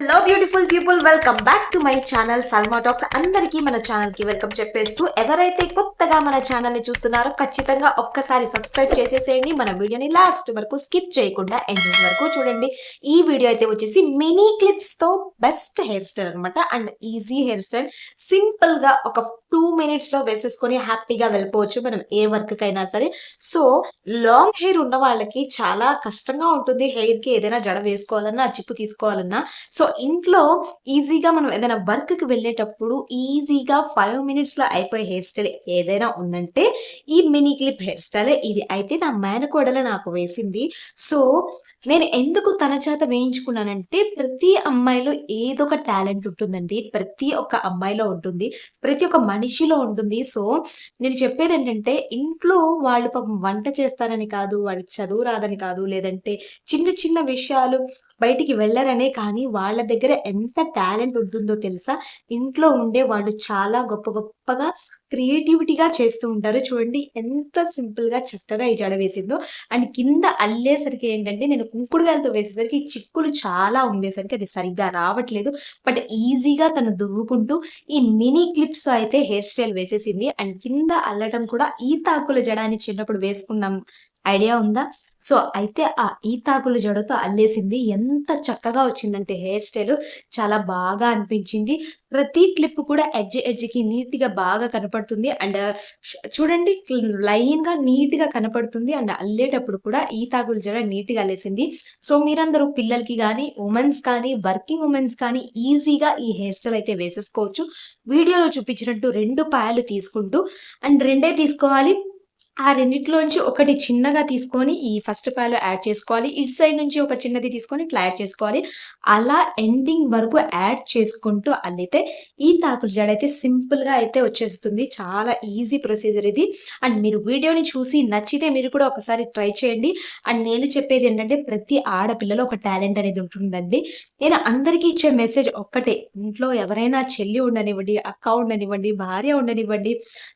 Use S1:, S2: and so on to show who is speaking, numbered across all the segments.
S1: Hello beautiful people, welcome back to my channel Salma talks. అందరికీ మన channel కి welcome చెప్పేస్తూ, ఎవరైతే కొత్తగా మన ఛానల్ ని చూస్తున్నారో ఖచ్చితంగా ఒక్కసారి సబ్స్క్రైబ్ చేసేసేయండి. మన వీడియోని లాస్ట్ వరకు స్కిప్ చేయకుండా ఎండింగ్ వరకు చూడండి. ఈ వీడియో అయితే వచ్చేసి మినీ క్లిప్స్ తో బెస్ట్ హెయిర్ స్టైల్ అనమాట. And easy hair style, simple గా ఒక 2 minutes లో వేసేసుకొని హ్యాపీగా వెళ్ళిపోవచ్చు మనం ఏ వర్క్ కైనా సరే. సో లాంగ్ హెయిర్ ఉన్న వాళ్ళకి చాలా కష్టంగా ఉంటుంది హెయిర్ కి ఏదైనా జడ వేసుకోవాలన్నా, చిప్పు తీసుకోవాలన్నా. సో ఇంట్లో ఈజీగా మనం ఏదైనా వర్క్కి వెళ్ళేటప్పుడు ఈజీగా 5 minutes లో అయిపోయే హెయిర్ స్టైల్ ఏదైనా ఉందంటే ఈ మినీ క్లిప్ హెయిర్ స్టైల్. ఇది అయితే నా మేనకోడలు నాకు వేసింది. సో నేను ఎందుకు తన చేత వేయించుకున్నానంటే, ప్రతి అమ్మాయిలో ఏదో ఒక టాలెంట్ ఉంటుందండి. ప్రతి ఒక్క అమ్మాయిలో ఉంటుంది, ప్రతి ఒక్క మనిషిలో ఉంటుంది. సో నేను చెప్పేది ఏంటంటే, ఇంట్లో వాళ్ళు పాపం వంట చేస్తారని కాదు, వాళ్ళకి చదువు రాదని కాదు, లేదంటే చిన్న చిన్న విషయాలు బయటికి వెళ్ళరనే, కానీ వాళ్ళ దగ్గర ఎంత టాలెంట్ ఉంటుందో తెలుసా. ఇంట్లో ఉండే వాళ్ళు చాలా గొప్ప గొప్పగా క్రియేటివిటీగా చేస్తూ ఉంటారు. చూడండి ఎంత సింపుల్ గా చక్కగా ఈ జడ వేసిందో. అండ్ కింద అల్లేసరికి ఏంటంటే, నేను కుంకుడుగాయలతో వేసేసరికి చిక్కులు చాలా ఉండేసరికి అది సరిగ్గా రావట్లేదు. బట్ ఈజీగా తను దువ్వుకుంటూ ఈ మినీ క్లిప్స్ అయితే హెయిర్ స్టైల్ వేసేసింది. అండ్ కింద అల్లటం కూడా ఈ తాకుల జడ అని చిన్నప్పుడు వేసుకున్నాం, ఐడియా ఉందా? సో అయితే ఆ ఈతాకుల జడతో అల్లేసింది. ఎంత చక్కగా వచ్చిందంటే హెయిర్ స్టైల్ చాలా బాగా అనిపించింది. ప్రతి క్లిప్ కూడా ఎడ్జ్కి నీట్గా బాగా కనపడుతుంది. అండ్ చూడండి, లైన్గా నీట్గా కనపడుతుంది. అండ్ అల్లేటప్పుడు కూడా ఈతాకుల జడ నీట్గా అల్లేసింది. సో మీరందరూ పిల్లలకి కానీ, ఉమెన్స్ కానీ, వర్కింగ్ ఉమెన్స్ కానీ ఈజీగా ఈ హెయిర్ స్టైల్ అయితే వేసేసుకోవచ్చు. వీడియోలో చూపించినట్టు 2 పాయలు తీసుకుంటూ, అండ్ 2 తీసుకోవాలి. ఆ రెండిట్లోంచి ఒకటి చిన్నగా తీసుకొని ఈ ఫస్ట్ పాయలో యాడ్ చేసుకోవాలి. ఇటు సైడ్ నుంచి ఒక చిన్నది తీసుకొని ఇట్లా యాడ్ చేసుకోవాలి. అలా ఎండింగ్ వరకు యాడ్ చేసుకుంటూ అల్లితే ఈ తాకుల జడ అయితే సింపుల్గా అయితే వచ్చేస్తుంది. చాలా ఈజీ ప్రొసీజర్ ఇది. అండ్ మీరు వీడియోని చూసి నచ్చితే మీరు కూడా ఒకసారి ట్రై చేయండి. అండ్ నేను చెప్పేది ఏంటంటే, ప్రతి ఆడపిల్లలో ఒక టాలెంట్ అనేది ఉంటుందండి. నేను అందరికీ ఇచ్చే మెసేజ్ ఒక్కటే, ఇంట్లో ఎవరైనా చెల్లి ఉండనివ్వండి, అక్క ఉండనివ్వండి, భార్య ఉండనివ్వండి,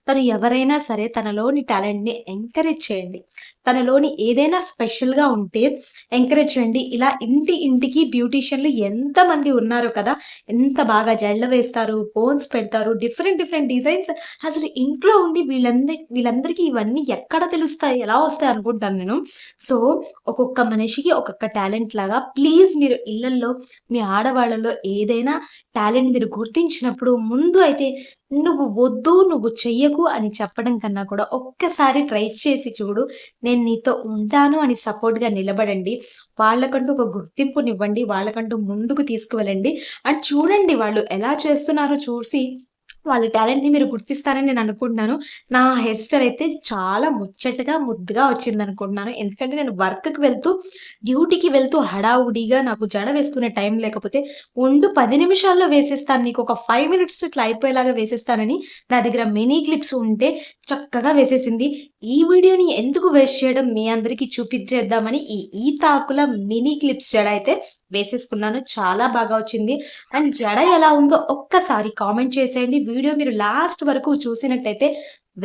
S1: తను ఎవరైనా సరే తనలోని టాలెంట్ ఎంకరేజ్ చేయండి. తనలోని ఏదైనా స్పెషల్గా ఉంటే ఎంకరేజ్ చేయండి. ఇలా ఇంటికి బ్యూటీషియన్లు ఎంతమంది ఉన్నారు కదా, ఎంత బాగా జడలు వేస్తారు, కోన్స్ పెడతారు, డిఫరెంట్ డిజైన్స్. అసలు ఇంట్లో ఉండి వీళ్ళందరికీ ఇవన్నీ ఎక్కడ తెలుస్తాయి, ఎలా వస్తాయి అనుకుంటాను నేను. సో ఒక్కొక్క మనిషికి ఒక్కొక్క టాలెంట్ లాగా, ప్లీజ్ మీరు ఇళ్లలో మీ ఆడవాళ్ళలో ఏదైనా టాలెంట్ మీరు గుర్తించినప్పుడు ముందు అయితే నువ్వు వద్దు, నువ్వు చెయ్యకు అని చెప్పడం కన్నా కూడా ఒక్కసారి ట్రై చేసి చూడు, నేను నీతో ఉంటాను అని సపోర్ట్గా నిలబడండి. వాళ్ళకంటూ ఒక గుర్తింపునివ్వండి, వాళ్ళకంటూ ముందుకు తీసుకువెళ్ళండి. అండ్ చూడండి వాళ్ళు ఎలా చేస్తున్నారో చూసి వాళ్ళ టాలెంట్ని మీరు గుర్తిస్తారని నేను అనుకుంటున్నాను. నా హెయిర్ స్టైల్ అయితే చాలా ముచ్చటగా ముద్దుగా వచ్చింది అనుకుంటున్నాను. ఎందుకంటే నేను వర్క్కి వెళ్తూ, డ్యూటీకి వెళ్తూ హడావుడిగా నాకు జడ వేసుకునే టైం లేకపోతే, 10 నిమిషాల్లో వేసేస్తాను, నీకు ఒక 5 minutes ఇట్లా అయిపోయేలాగా వేసేస్తానని నా దగ్గర మినీ క్లిప్స్ ఉంటే చక్కగా వేసేసింది. ఈ వీడియోని ఎందుకు వేస్ట్ చేయడం, మీ అందరికీ చూపించేద్దామని ఈ తాకుల మినీ క్లిప్స్ జడ అయితే వేసేసుకున్నాను. చాలా బాగా వచ్చింది. అండ్ జడ ఎలా ఉందో ఒక్కసారి కామెంట్ చేసేయండి. వీడియో మీరు లాస్ట్ వరకు చూసినట్టయితే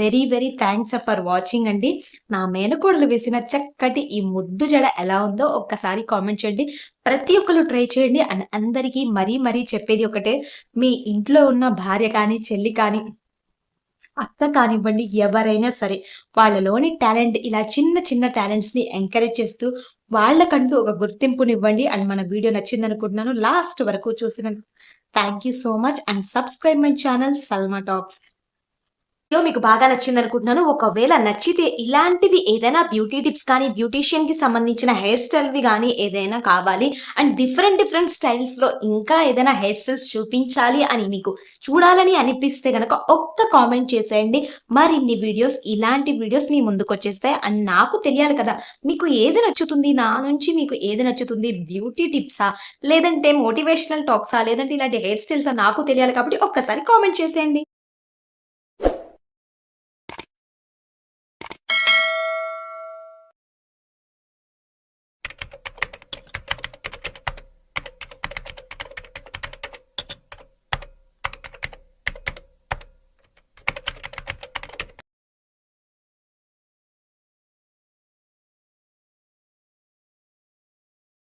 S1: వెరీ థ్యాంక్స్ ఫర్ వాచింగ్ అండి. నా మేనకోడలు వేసిన చక్కటి ఈ ముద్దు జడ ఎలా ఉందో ఒక్కసారి కామెంట్ చేయండి. ప్రతి ఒక్కరు ట్రై చేయండి. అండ్ అందరికీ మరీ చెప్పేది ఒకటే, మీ ఇంట్లో ఉన్న భార్య కానీ, చెల్లి కానీ, అక్క కానివ్వండి, ఎవరైనా సరే వాళ్ళలోని టాలెంట్, ఇలా చిన్న టాలెంట్స్ని ఎంకరేజ్ చేస్తూ వాళ్ళకంటూ ఒక గుర్తింపునివ్వండి. అండ్ మన వీడియో నచ్చింది అనుకుంటున్నాను. లాస్ట్ వరకు చూసినందుకు thank you so much. And subscribe my channel Salma talks. మీకు బాగా నచ్చింది అనుకుంటున్నాను. ఒకవేళ నచ్చితే ఇలాంటివి ఏదైనా బ్యూటీ టిప్స్ కానీ, బ్యూటీషియన్ కి సంబంధించిన హెయిర్ స్టైల్వి కానీ ఏదైనా కావాలి, అండ్ డిఫరెంట్ స్టైల్స్ లో ఇంకా ఏదైనా హెయిర్ స్టైల్స్ చూపించాలి అని మీకు చూడాలని అనిపిస్తే గనక ఒక్క కామెంట్ చేసేయండి. మరిన్ని వీడియోస్, ఇలాంటి వీడియోస్ మీ ముందుకు వచ్చేస్తాయి. అండ్ నాకు తెలియాలి కదా మీకు ఏది నచ్చుతుంది, నా నుంచి మీకు ఏది నచ్చుతుంది, బ్యూటీ టిప్సా, లేదంటే మోటివేషనల్ టాక్సా, లేదంటే ఇలాంటి హెయిర్ స్టైల్సా, నాకు తెలియాలి. కాబట్టి ఒక్కసారి కామెంట్ చేసేయండి.